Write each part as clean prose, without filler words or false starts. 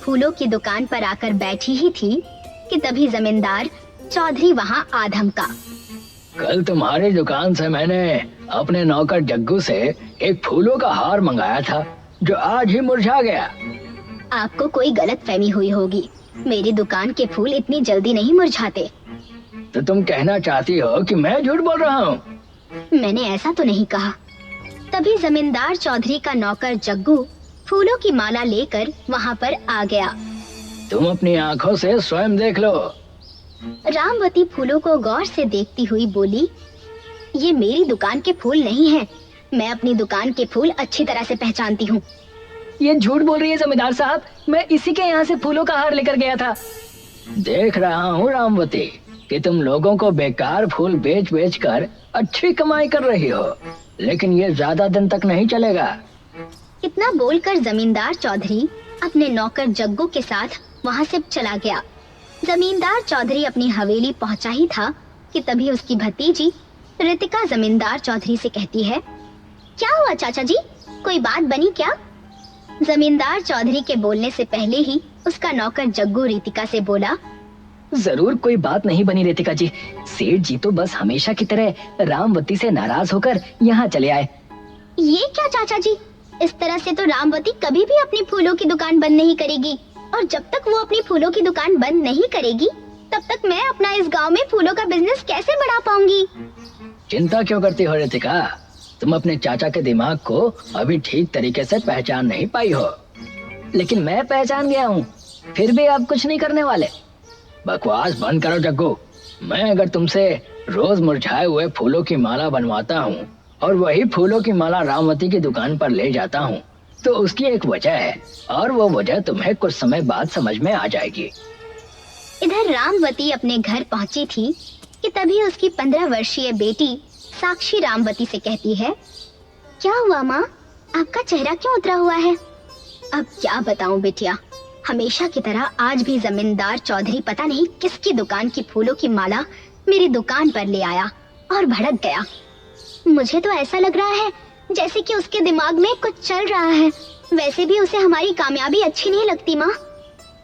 फूलों की दुकान पर आकर बैठी ही थी कि तभी जमींदार चौधरी वहां आ धमका। कल तुम्हारी दुकान से मैंने अपने नौकर जग्गू से एक फूलों का हार मंगाया था जो आज ही मुरझा गया। आपको कोई गलतफहमी हुई होगी, मेरी दुकान के फूल इतनी जल्दी नहीं मुरझाते। तो तुम कहना चाहती हो कि मैं झूठ बोल रहा हूँ? मैंने ऐसा तो नहीं कहा। तभी जमींदार चौधरी का नौकर जग्गू फूलों की माला लेकर वहां पर आ गया। तुम अपनी आंखों से स्वयं देख लो। रामवती फूलों को गौर से देखती हुई बोली, ये मेरी दुकान के फूल नहीं हैं। मैं अपनी दुकान के फूल अच्छी तरह से पहचानती हूँ। ये झूठ बोल रही है जमींदार साहब, मैं इसी के यहाँ से फूलों का हार लेकर गया था। देख रहा हूँ रामवती कि तुम लोगों को बेकार फूल बेच बेच कर अच्छी कमाई कर रही हो, लेकिन ये ज्यादा दिन तक नहीं चलेगा। इतना बोलकर जमींदार चौधरी अपने नौकर जग्गू के साथ वहाँ से चला गया। जमींदार चौधरी अपनी हवेली पहुँचा ही था कि तभी उसकी भतीजी रितिका जमींदार चौधरी से कहती है, क्या हुआ चाचा जी, कोई बात बनी क्या? जमींदार चौधरी के बोलने से पहले ही उसका नौकर जग्गू रितिका से बोला, जरूर कोई बात नहीं बनी रितिका जी, सेठ जी तो बस हमेशा की तरह रामवती से नाराज होकर यहाँ चले आए। ये क्या चाचा जी, इस तरह से तो रामवती कभी भी अपनी फूलों की दुकान बंद नहीं करेगी, और जब तक वो अपनी फूलों की दुकान बंद नहीं करेगी तब तक मैं अपना इस गांव में फूलों का बिजनेस कैसे बढ़ा पाऊंगी? चिंता क्यों करती हो रितिका? तुम अपने चाचा के दिमाग को अभी ठीक तरीके से पहचान नहीं पाई हो। लेकिन मैं पहचान गया हूँ, फिर भी आप कुछ नहीं करने वाले। बकवास बंद करो जग्गू। मैं अगर तुमसे रोज मुरझाए हुए फूलों की माला बनवाता हूँ और वही फूलों की माला रामवती की दुकान पर ले जाता हूँ तो उसकी एक वजह है, और वो वजह तुम्हें कुछ समय बाद समझ में आ जाएगी। इधर रामवती अपने घर पहुंची थी कि तभी उसकी 15 वर्षीय बेटी साक्षी रामवती से कहती है, क्या हुआ माँ, आपका चेहरा क्यों उतरा हुआ है? अब क्या बताऊं बेटिया, हमेशा की तरह आज भी जमींदार चौधरी पता नहीं किसकी दुकान की फूलों की माला मेरी दुकान पर ले आया और भड़क गया। मुझे तो ऐसा लग रहा है जैसे कि उसके दिमाग में कुछ चल रहा है। वैसे भी उसे हमारी कामयाबी अच्छी नहीं लगती माँ।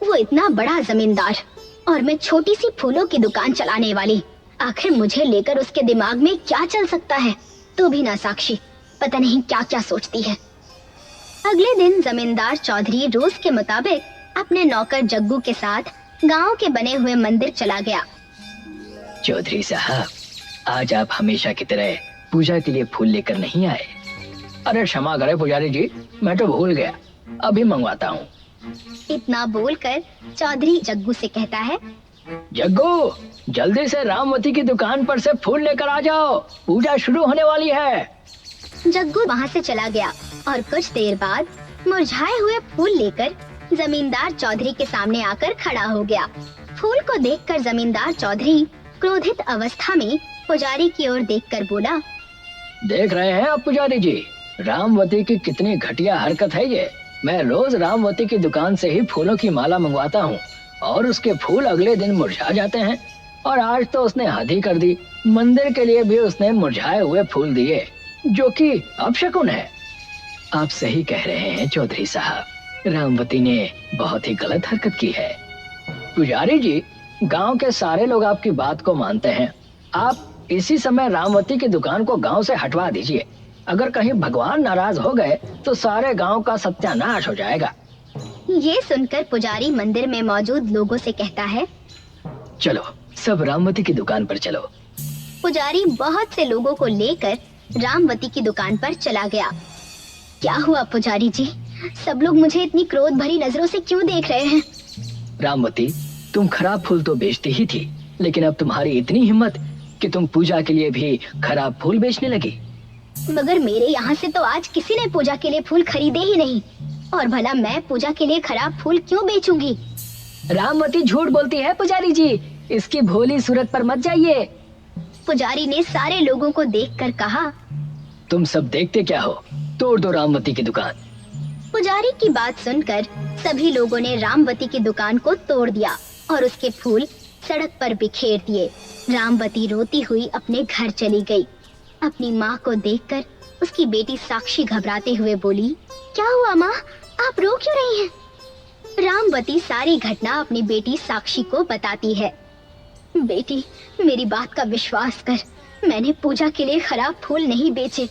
वो इतना बड़ा जमींदार और मैं छोटी सी फूलों की दुकान चलाने वाली, आखिर मुझे लेकर उसके दिमाग में क्या चल सकता है? तू भी ना साक्षी, पता नहीं क्या क्या सोचती है। अगले दिन जमींदार चौधरी रोज के मुताबिक अपने नौकर जग्गू के साथ गांव के बने हुए मंदिर चला गया। चौधरी साहब, आज आप हमेशा की तरह पूजा के लिए फूल लेकर नहीं आए। अरे क्षमा करें पुजारी जी, मैं तो भूल गया, अभी मंगवाता हूँ। इतना बोलकर चौधरी जग्गू से कहता है, जग्गू जल्दी से रामवती की दुकान पर से फूल लेकर आ जाओ, पूजा शुरू होने वाली है। जग्गू वहाँ से चला गया और कुछ देर बाद मुरझाए हुए फूल लेकर जमींदार चौधरी के सामने आकर खड़ा हो गया। फूल को देखकर जमींदार चौधरी क्रोधित अवस्था में पुजारी की ओर देखकर बोला, देख रहे हैं आप पुजारी जी, रामवती की कितनी घटिया हरकत है ये। मैं रोज रामवती की दुकान से ही फूलों की माला मंगवाता हूँ और उसके फूल अगले दिन मुरझा जाते हैं, और आज तो उसने हद ही कर दी। मंदिर के लिए भी उसने मुरझाए हुए फूल दिए, जो कि अपशकुन है। आप सही कह रहे हैं चौधरी साहब, रामवती ने बहुत ही गलत हरकत की है। पुजारी जी, गांव के सारे लोग आपकी बात को मानते हैं। आप इसी समय रामवती की दुकान को गांव से हटवा दीजिए। अगर कहीं भगवान नाराज हो गए तो सारे गांव का सत्यानाश हो जाएगा। ये सुनकर पुजारी मंदिर में मौजूद लोगों से कहता है, चलो सब रामवती की दुकान पर चलो। पुजारी बहुत से लोगों को लेकर रामवती की दुकान पर चला गया। क्या हुआ पुजारी जी, सब लोग मुझे इतनी क्रोध भरी नजरों से क्यों देख रहे हैं? रामवती, तुम खराब फूल तो बेचती ही थी, लेकिन अब तुम्हारी इतनी हिम्मत कि तुम पूजा के लिए भी खराब फूल बेचने लगी। मगर मेरे यहाँ से तो आज किसी ने पूजा के लिए फूल खरीदे ही नहीं, और भला मैं पूजा के लिए खराब फूल क्यों बेचूंगी? रामवती झूठ बोलती है पुजारी जी, इसकी भोली सूरत पर मत जाइए। पुजारी ने सारे लोगों को देखकर कहा, तुम सब देखते क्या हो, तोड़ दो रामवती की दुकान। पुजारी की बात सुनकर सभी लोगों ने रामवती की दुकान को तोड़ दिया और उसके फूल सड़क पर बिखेर दिए। रामवती रोती हुई अपने घर चली गई। अपनी माँ को देखकर उसकी बेटी साक्षी घबराते हुए बोली, क्या हुआ माँ, आप रो क्यों रही हैं? रामवती सारी घटना अपनी बेटी साक्षी को बताती है। बेटी, मेरी बात का विश्वास कर, मैंने पूजा के लिए खराब फूल नहीं बेचे।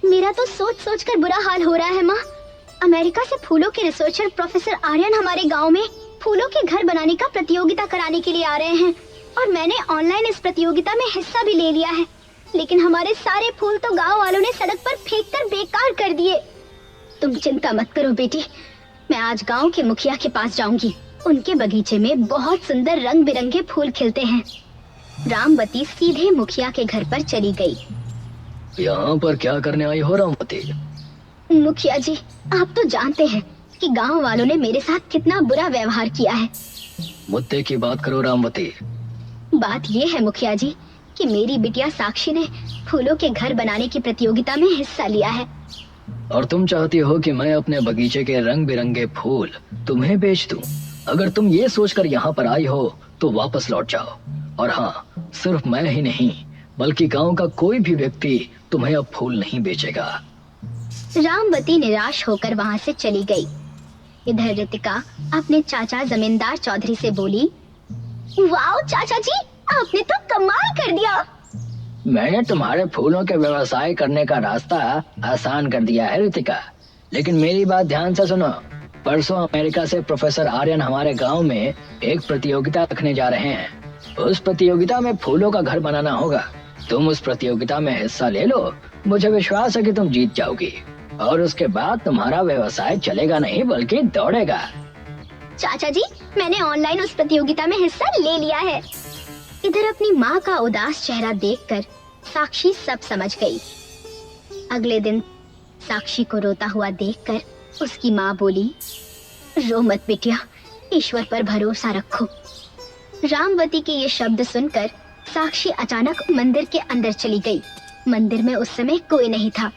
मेरा तो सोच सोच कर बुरा हाल हो रहा है माँ। अमेरिका से फूलों के रिसर्चर प्रोफेसर आर्यन हमारे गांव में फूलों के घर बनाने का प्रतियोगिता कराने के लिए आ रहे हैं और मैंने ऑनलाइन इस प्रतियोगिता में हिस्सा भी ले लिया है, लेकिन हमारे सारे फूल तो गांव वालों ने सड़क पर फेंककर बेकार कर दिए। तुम चिंता मत करो बेटी, मैं आज गांव के मुखिया के पास जाऊंगी। उनके बगीचे में बहुत सुंदर रंग बिरंगे फूल खिलते हैं। रामवती सीधे मुखिया के घर पर चली गई। यहाँ पर क्या करने आई हो रामवती? मुखिया जी, आप तो जानते हैं कि गांव वालों ने मेरे साथ कितना बुरा व्यवहार किया है। मुद्दे की बात करो रामवती। बात ये है मुखिया जी कि मेरी बिटिया साक्षी ने फूलों के घर बनाने की प्रतियोगिता में हिस्सा लिया है। और तुम चाहती हो कि मैं अपने बगीचे के रंग बिरंगे फूल तुम्हें बेच दूं? अगर तुम ये सोचकर यहाँ पर आई हो तो वापस लौट जाओ। और हाँ, सिर्फ मैं ही नहीं बल्कि गांव का कोई भी व्यक्ति तुम्हें अब फूल नहीं बेचेगा। रामवती निराश होकर वहाँ से चली गई। इधर रितिका अपने चाचा जमींदार चौधरी से बोली, वाह चाचा जी, आपने तो कमाल कर दिया। मैंने तुम्हारे फूलों के व्यवसाय करने का रास्ता आसान कर दिया है रितिका, लेकिन मेरी बात ध्यान से सुनो। परसों अमेरिका से प्रोफेसर आर्यन हमारे गांव में एक प्रतियोगिता रखने जा रहे हैं। उस प्रतियोगिता में फूलों का घर बनाना होगा। तुम उस प्रतियोगिता में हिस्सा ले लो, मुझे विश्वास है कि तुम जीत जाओगी और उसके बाद तुम्हारा व्यवसाय चलेगा नहीं बल्कि दौड़ेगा। चाचा जी, मैंने ऑनलाइन उस प्रतियोगिता में हिस्सा ले लिया है। इधर अपनी माँ का उदास चेहरा देखकर साक्षी सब समझ गई। अगले दिन साक्षी को रोता हुआ देखकर उसकी माँ बोली, रो मत बिटिया, ईश्वर पर भरोसा रखो। रामवती के ये शब्द सुनकर साक्षी अचानक मंदिर के अंदर चली गई। मंदिर में उस समय कोई नहीं था।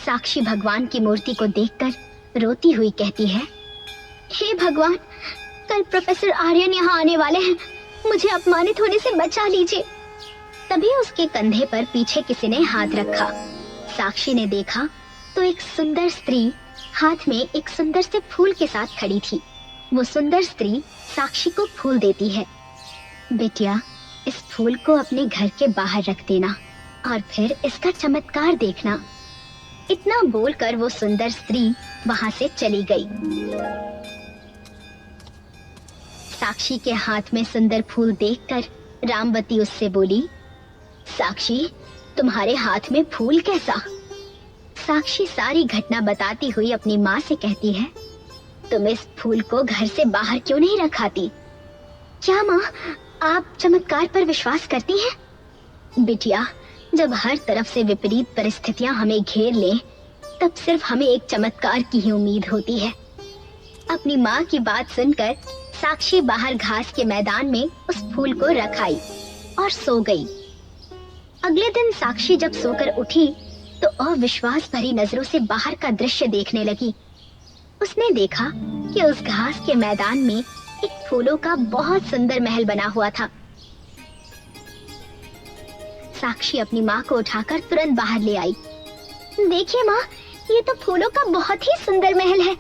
साक्षी भगवान की मूर्ति को देखकर रोती हुई कहती है, हे भगवान, कल प्रोफेसर आर्यन यहाँ आने वाले हैं, मुझे अपमानित होने से बचा लीजिए। तभी उसके कंधे पर पीछे किसी ने हाथ रखा। साक्षी ने देखा तो एक सुंदर स्त्री हाथ में एक सुंदर से फूल के साथ खड़ी थी। वो सुंदर स्त्री साक्षी को फूल देती है। बेटिया, इस फूल को अपने घर के बाहर रख देना और फिर इसका चमत्कार देखना। इतना बोलकर वो सुंदर स्त्री वहां से चली गई। साक्षी के हाथ में सुंदर फूल देखकर रामवती उससे बोली, साक्षी, तुम्हारे हाथ में फूल कैसा? साक्षी सारी घटना बताती हुई अपनी माँ से कहती है, तुम इस फूल को घर से बाहर क्यों नहीं रखाती? क्या माँ, आप चमत्कार पर विश्वास करती हैं? बिटिया, जब हर तरफ से विपरीत परिस्थितियां हमें घेर लें, तब सिर्फ हमें एक चमत्कार की ही उम्मीद होती है। अपनी माँ की बात सुनकर साक्षी बाहर घास के मैदान में उस फूल को रखाई और सो गई। अगले दिन साक्षी जब सोकर उठी तो अविश्वास भरी नजरों से बाहर का दृश्य देखने लगी। उसने देखा कि उस घास के मैदान में एक फूलों का बहुत सुंदर महल बना हुआ था। साक्षी अपनी माँ को उठाकर तुरंत बाहर ले आई। देखिए माँ, ये तो फूलों का बहुत ही सुंदर महल है।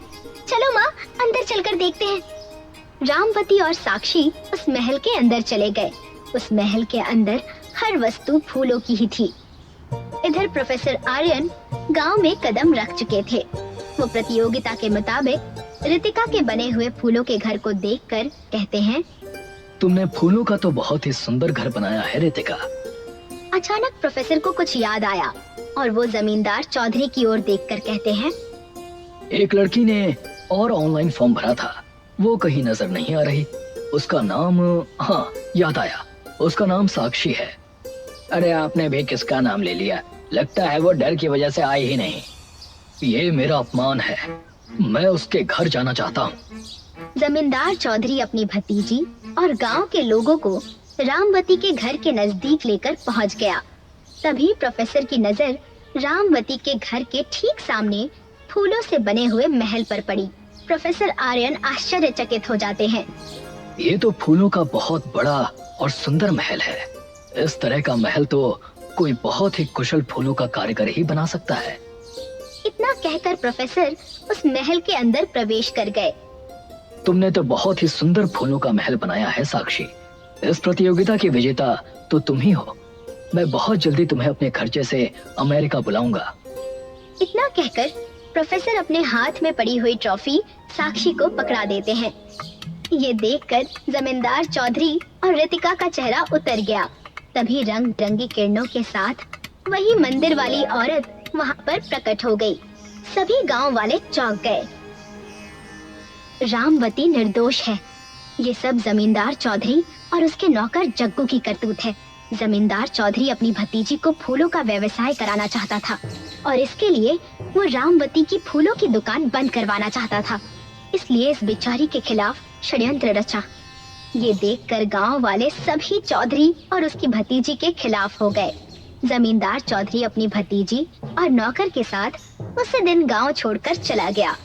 चलो माँ, अंदर चलकर देखते हैं। रामवती और साक्षी उस महल के अंदर चले गए। उस महल के अंदर हर वस्तु फूलों की ही थी। इधर प्रोफेसर आर्यन गांव में कदम रख चुके थे। वो प्रतियोगिता के मुताबिक रितिका के बने हुए फूलों के घर को देखकर कहते हैं, तुमने फूलों का तो बहुत ही सुंदर घर बनाया है रितिका। अचानक प्रोफेसर को कुछ याद आया और वो जमींदार चौधरी की ओर देखकर कहते हैं, एक लड़की ने और ऑनलाइन फॉर्म भरा था, वो कहीं नजर नहीं आ रही। उसका नाम, हाँ याद आया, उसका नाम साक्षी है। अरे आपने भी किसका नाम ले लिया? लगता है वो डर की वजह से आई ही नहीं। ये मेरा अपमान है, मैं उसके घर जाना चाहता हूँ। जमींदार चौधरी अपनी भतीजी और गांव के लोगों को रामवती के घर के नजदीक लेकर पहुंच गया। तभी प्रोफेसर की नजर रामवती के घर के ठीक सामने फूलों से बने हुए महल पर पड़ी। प्रोफेसर आर्यन आश्चर्यचकित हो जाते हैं। ये तो फूलों का बहुत बड़ा और सुंदर महल है। इस तरह का महल तो कोई बहुत ही कुशल फूलों का कारीगर ही बना सकता है। इतना कहकर प्रोफेसर उस महल के अंदर प्रवेश कर गए। तुमने तो बहुत ही सुंदर फूलों का महल बनाया है साक्षी। इस प्रतियोगिता की विजेता तो तुम ही हो। मैं बहुत जल्दी तुम्हें अपने खर्चे से अमेरिका बुलाऊंगा। इतना कहकर प्रोफेसर अपने हाथ में पड़ी हुई ट्रॉफी साक्षी को पकड़ा देते हैं। ये देखकर जमींदार चौधरी और रितिका का चेहरा उतर गया। तभी रंग बिरंगी किरणों के साथ वही मंदिर वाली औरत वहाँ पर प्रकट हो गई। सभी गांव वाले चौंक गए। रामवती निर्दोष है। ये सब जमींदार चौधरी और उसके नौकर जग्गू की करतूत है। जमींदार चौधरी अपनी भतीजी को फूलों का व्यवसाय कराना चाहता था और इसके लिए वो रामवती की फूलों की दुकान बंद करवाना चाहता था। इसलिए इस बेचारी के खिलाफ षड्यंत्र रचा। ये देखकर गांव वाले सभी चौधरी और उसकी भतीजी के खिलाफ हो गए। जमींदार चौधरी अपनी भतीजी और नौकर के साथ उसी दिन गांव छोड़कर चला गया।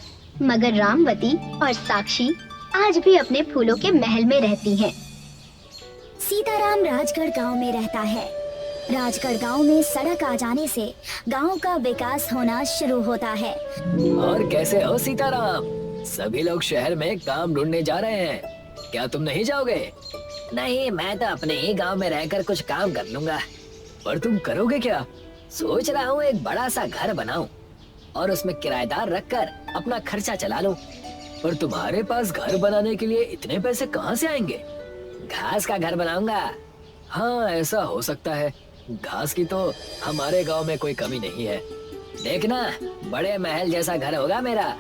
मगर रामवती और साक्षी आज भी अपने फूलों के महल में रहती हैं। सीताराम राजगढ़ गांव में रहता है। राजगढ़ गांव में सड़क आ जाने से गांव का विकास होना शुरू होता है। और कैसे हो सीताराम? सभी लोग शहर में काम ढूंढने जा रहे हैं, क्या तुम नहीं जाओगे? नहीं, मैं तो अपने ही गांव में रहकर कुछ काम कर लूंगा। पर तुम करोगे क्या? सोच रहा हूँ एक बड़ा सा घर बनाऊं और उसमें किराएदार रखकर अपना खर्चा चला लूं। पर तुम्हारे पास घर बनाने के लिए इतने पैसे कहाँ से आएंगे? घास का घर बनाऊंगा। हाँ, ऐसा हो सकता है। घास की तो हमारे गांव में कोई कमी नहीं है। देखना, बड़े महल जैसा घर होगा मेरा।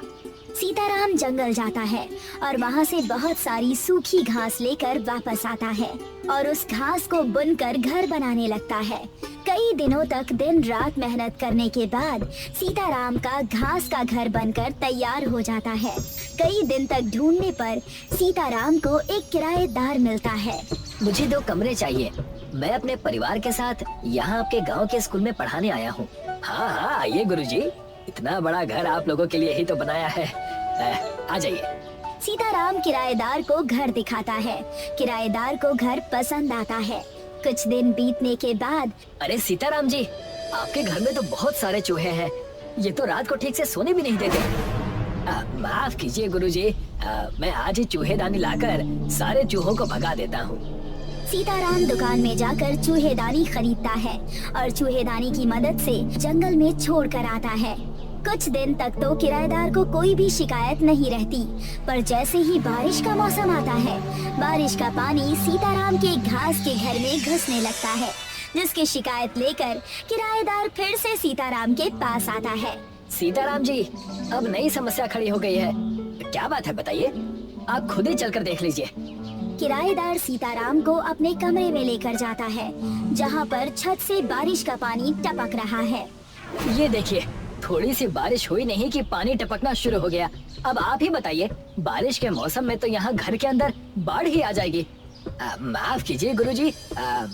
सीताराम जंगल जाता है और वहाँ से बहुत सारी सूखी घास लेकर वापस आता है और उस घास को बुनकर घर बनाने लगता है। कई दिनों तक दिन रात मेहनत करने के बाद सीताराम का घास का घर बनकर तैयार हो जाता है। कई दिन तक ढूंढने पर सीताराम को एक किराएदार मिलता है। मुझे 2 कमरे चाहिए। मैं अपने परिवार के साथ यहाँ आपके गांव के स्कूल में पढ़ाने आया हूँ। हाँ हाँ, आइए गुरुजी। इतना बड़ा घर आप लोगों के लिए ही तो बनाया है। आ जाइए। सीताराम किराएदार को घर दिखाता है। किराएदार को घर पसंद आता है। कुछ दिन बीतने के बाद, अरे सीताराम जी, आपके घर में तो बहुत सारे चूहे हैं। ये तो रात को ठीक से सोने भी नहीं देते। माफ कीजिए गुरुजी, मैं आज ही चूहेदानी लाकर सारे चूहों को भगा देता हूँ। सीताराम दुकान में जाकर चूहेदानी खरीदता है और चूहेदानी की मदद से जंगल में छोड़ कर आता है। कुछ दिन तक तो किराएदार को कोई भी शिकायत नहीं रहती, पर जैसे ही बारिश का मौसम आता है, बारिश का पानी सीताराम के घास के घर में घुसने लगता है, जिसकी शिकायत लेकर किराएदार फिर से सीताराम के पास आता है। सीताराम जी, अब नई समस्या खड़ी हो गई है। क्या बात है बताइए, आप खुद ही चलकर देख लीजिए। किराएदार सीताराम को अपने कमरे में लेकर जाता है, जहाँ पर छत से बारिश का पानी टपक रहा है। ये देखिए, थोड़ी सी बारिश हुई नहीं कि पानी टपकना शुरू हो गया। अब आप ही बताइए, बारिश के मौसम में तो यहाँ घर के अंदर बाढ़ ही आ जाएगी। माफ कीजिए गुरुजी,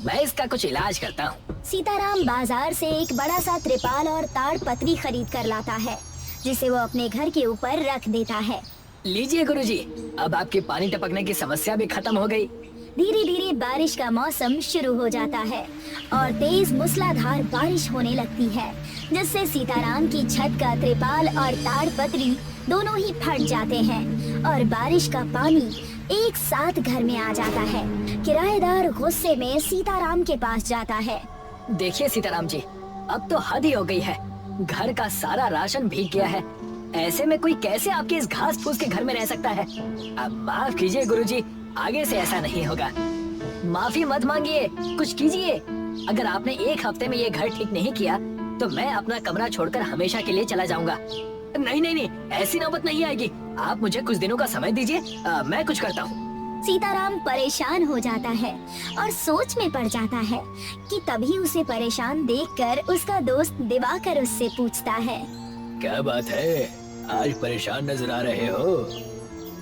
मैं इसका कुछ इलाज करता हूँ। सीताराम बाजार से एक बड़ा सा त्रिपाल और ताड़ पत्री खरीद कर लाता है, जिसे वो अपने घर के ऊपर रख देता है। लीजिए गुरुजी, अब आपकी पानी टपकने की समस्या भी खत्म हो गई। धीरे धीरे बारिश का मौसम शुरू हो जाता है और तेज मूसलाधार बारिश होने लगती है, जिससे सीताराम की छत का त्रिपाल और ताड़ पत्री दोनों ही फट जाते हैं और बारिश का पानी एक साथ घर में आ जाता है। किराएदार गुस्से में सीताराम के पास जाता है। देखिए सीताराम जी, अब तो हद ही हो गई है। घर का सारा राशन भीग गया है। ऐसे में कोई कैसे आपके इस घास फूस के घर में रह सकता है? अब माफ कीजिए गुरुजी, आगे से ऐसा नहीं होगा। माफी मत मांगिए, कुछ कीजिए। अगर आपने एक हफ्ते में ये घर ठीक नहीं किया तो मैं अपना कमरा छोड़कर हमेशा के लिए चला जाऊंगा। नहीं नहीं नहीं, ऐसी नौबत नहीं आएगी। आप मुझे कुछ दिनों का समय दीजिए, मैं कुछ करता हूँ। सीताराम परेशान हो जाता है और सोच में पड़ जाता है कि तभी उसे परेशान देखकर उसका दोस्त दिवाकर उससे पूछता है, क्या बात है, आज परेशान नजर आ रहे हो?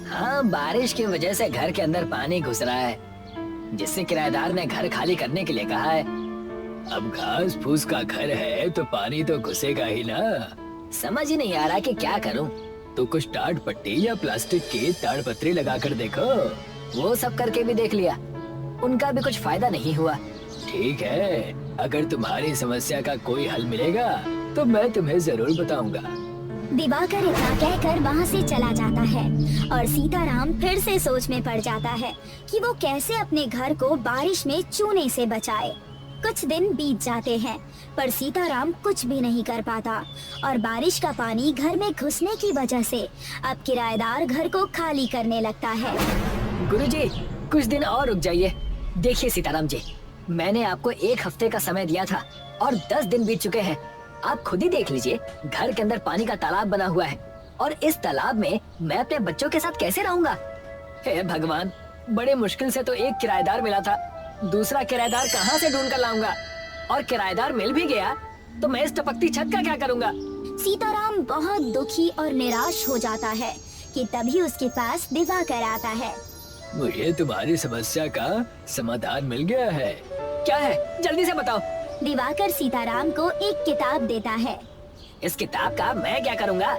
हाँ, बारिश की वजह से घर के अंदर पानी घुस रहा है, जिससे किराएदार ने घर खाली करने के लिए कहा है। अब घास फूस का घर है तो पानी तो घुसेगा ही ना। समझ ही नहीं आ रहा कि क्या करूं। तो कुछ टाट पट्टी या प्लास्टिक की ताड़पत्री लगा कर देखो। वो सब करके भी देख लिया, उनका भी कुछ फायदा नहीं हुआ। ठीक है, अगर तुम्हारी समस्या का कोई हल मिलेगा तो मैं तुम्हें जरूर बताऊंगा। दिवाकर इतना कहकर वहाँ से चला जाता है और सीताराम फिर से सोच में पड़ जाता है कि वो कैसे अपने घर को बारिश में चूने से बचाए। कुछ दिन बीत जाते हैं पर सीताराम कुछ भी नहीं कर पाता और बारिश का पानी घर में घुसने की वजह से अब किराएदार घर को खाली करने लगता है। गुरुजी, कुछ दिन और रुक जाइए। देखिए सीताराम जी, मैंने आपको 1 हफ्ते का समय दिया था और 10 दिन बीत चुके हैं। आप खुद ही देख लीजिए, घर के अंदर पानी का तालाब बना हुआ है और इस तालाब में मैं अपने बच्चों के साथ कैसे रहूंगा? हे भगवान, बड़े मुश्किल से तो एक किराएदार मिला था, दूसरा किराएदार कहाँ से ढूंढ कर लाऊंगा? और किराएदार मिल भी गया तो मैं इस टपकती छत का क्या करूंगा? सीताराम बहुत दुखी और निराश हो जाता है कि तभी उसके पास दिवाकर आता है। मुझे तुम्हारी समस्या का समाधान मिल गया है। क्या है, जल्दी से बताओ। दिवाकर सीताराम को एक किताब देता है। इस किताब का मैं क्या करूंगा?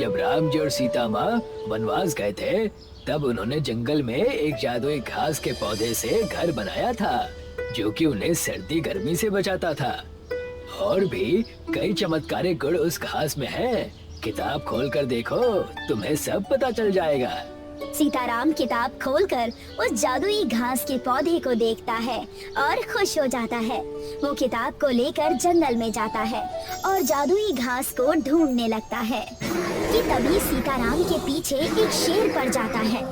जब राम जी और सीता माँ वनवास गए थे तब उन्होंने जंगल में एक जादुई घास के पौधे से घर बनाया था जो कि उन्हें सर्दी गर्मी से बचाता था। और भी कई चमत्कारिक गुण उस घास में हैं। किताब खोलकर देखो, तुम्हें सब पता चल जाएगा। सीताराम किताब खोलकर उस जादुई घास के पौधे को देखता है और खुश हो जाता है। वो किताब को लेकर जंगल में जाता है और जादुई घास को ढूंढने लगता है कि तभी सीताराम के पीछे एक शेर पड़ जाता है।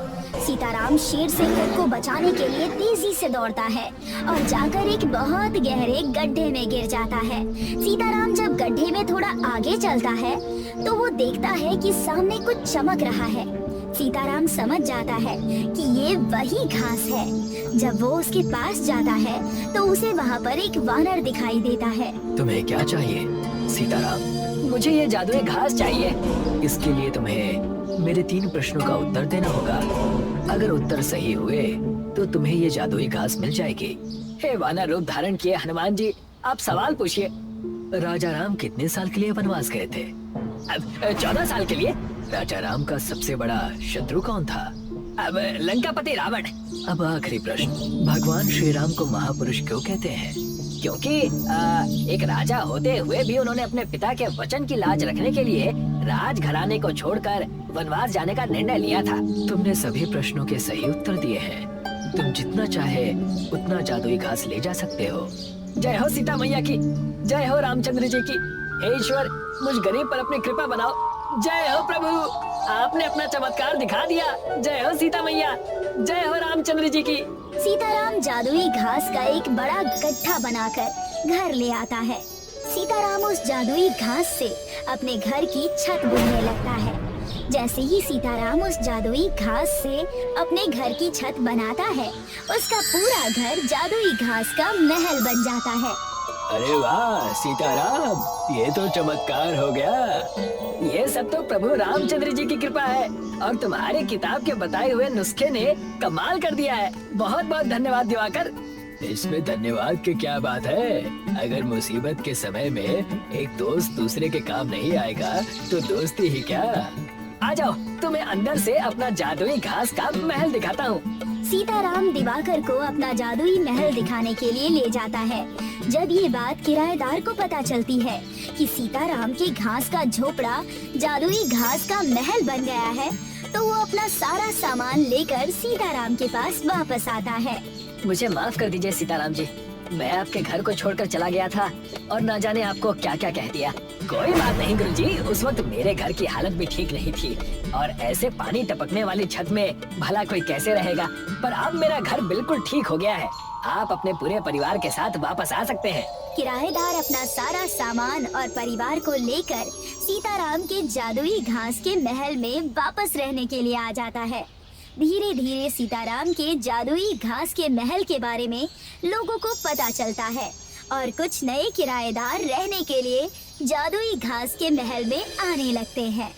सीताराम शेर से खुद को बचाने के लिए तेजी से दौड़ता है और जाकर एक बहुत गहरे गड्ढे में गिर जाता है। सीताराम जब गड्ढे में थोड़ा आगे चलता है तो वो देखता है कि सामने कुछ चमक रहा है। सीताराम समझ जाता है कि ये वही घास है। जब वो उसके पास जाता है तो उसे वहाँ पर एक वानर दिखाई देता है। तुम्हें क्या चाहिए सीताराम? मुझे ये जादुई घास चाहिए। इसके लिए तुम्हें मेरे 3 प्रश्नों का उत्तर देना होगा। अगर उत्तर सही हुए तो तुम्हें ये जादुई घास मिल जाएगी। हे वानर रूप धारण किए हनुमान जी, आप सवाल पूछिए। राजा राम कितने साल के लिए वनवास गए थे? 14 साल के लिए। राजा राम का सबसे बड़ा शत्रु कौन था? अब लंकापति रावण। अब आखिरी प्रश्न, भगवान श्री राम को महापुरुष क्यों कहते हैं? क्योंकि एक राजा होते हुए भी उन्होंने अपने पिता के वचन की लाज रखने के लिए राजघराने को छोड़कर वनवास जाने का निर्णय लिया था। तुमने सभी प्रश्नों के सही उत्तर दिए हैं। तुम जितना चाहे उतना जादुई घास ले जा सकते हो। जय हो सीता मैया की, जय हो रामचंद्र जी की। हे ईश्वर, मुझ गरीब पर अपनी कृपा बनाओ। जय हो प्रभु, आपने अपना चमत्कार दिखा दिया। जय हो सीता मैया, जय हो रामचंद्र जी की। सीताराम जादुई घास का एक बड़ा गड्ढा बनाकर घर ले आता है। सीताराम उस जादुई घास से अपने घर की छत बुनने लगता है। जैसे ही सीताराम उस जादुई घास से अपने घर की छत बनाता है, उसका पूरा घर जादुई घास का महल बन जाता है। अरे वाह सीताराम, ये तो चमत्कार हो गया। ये सब तो प्रभु रामचंद्र जी की कृपा है और तुम्हारी किताब के बताए हुए नुस्खे ने कमाल कर दिया है। बहुत बहुत धन्यवाद दिवाकर। इसमें धन्यवाद की क्या बात है? अगर मुसीबत के समय में एक दोस्त दूसरे के काम नहीं आएगा तो दोस्ती ही क्या। आ जाओ, तुम्हें अंदर से अपना जादुई घास का महल दिखाता हूँ। सीताराम दिवाकर को अपना जादुई महल दिखाने के लिए ले जाता है। जब ये बात किराएदार को पता चलती है कि सीताराम के घास का झोपड़ा जादुई घास का महल बन गया है, तो वो अपना सारा सामान लेकर सीताराम के पास वापस आता है। मुझे माफ कर दीजिए सीताराम जी, मैं आपके घर को छोड़कर चला गया था और न जाने आपको क्या क्या कह दिया। कोई बात नहीं गुरुजी, उस वक्त मेरे घर की हालत भी ठीक नहीं थी और ऐसे पानी टपकने वाली छत में भला कोई कैसे रहेगा। पर अब मेरा घर बिल्कुल ठीक हो गया है। आप अपने पूरे परिवार के साथ वापस आ सकते हैं। किराएदार अपना सारा सामान और परिवार को लेकर सीताराम के जादुई घास के महल में वापस रहने के लिए आ जाता है। धीरे धीरे सीताराम के जादुई घास के महल के बारे में लोगों को पता चलता है और कुछ नए किराएदार रहने के लिए जादुई घास के महल में आने लगते हैं।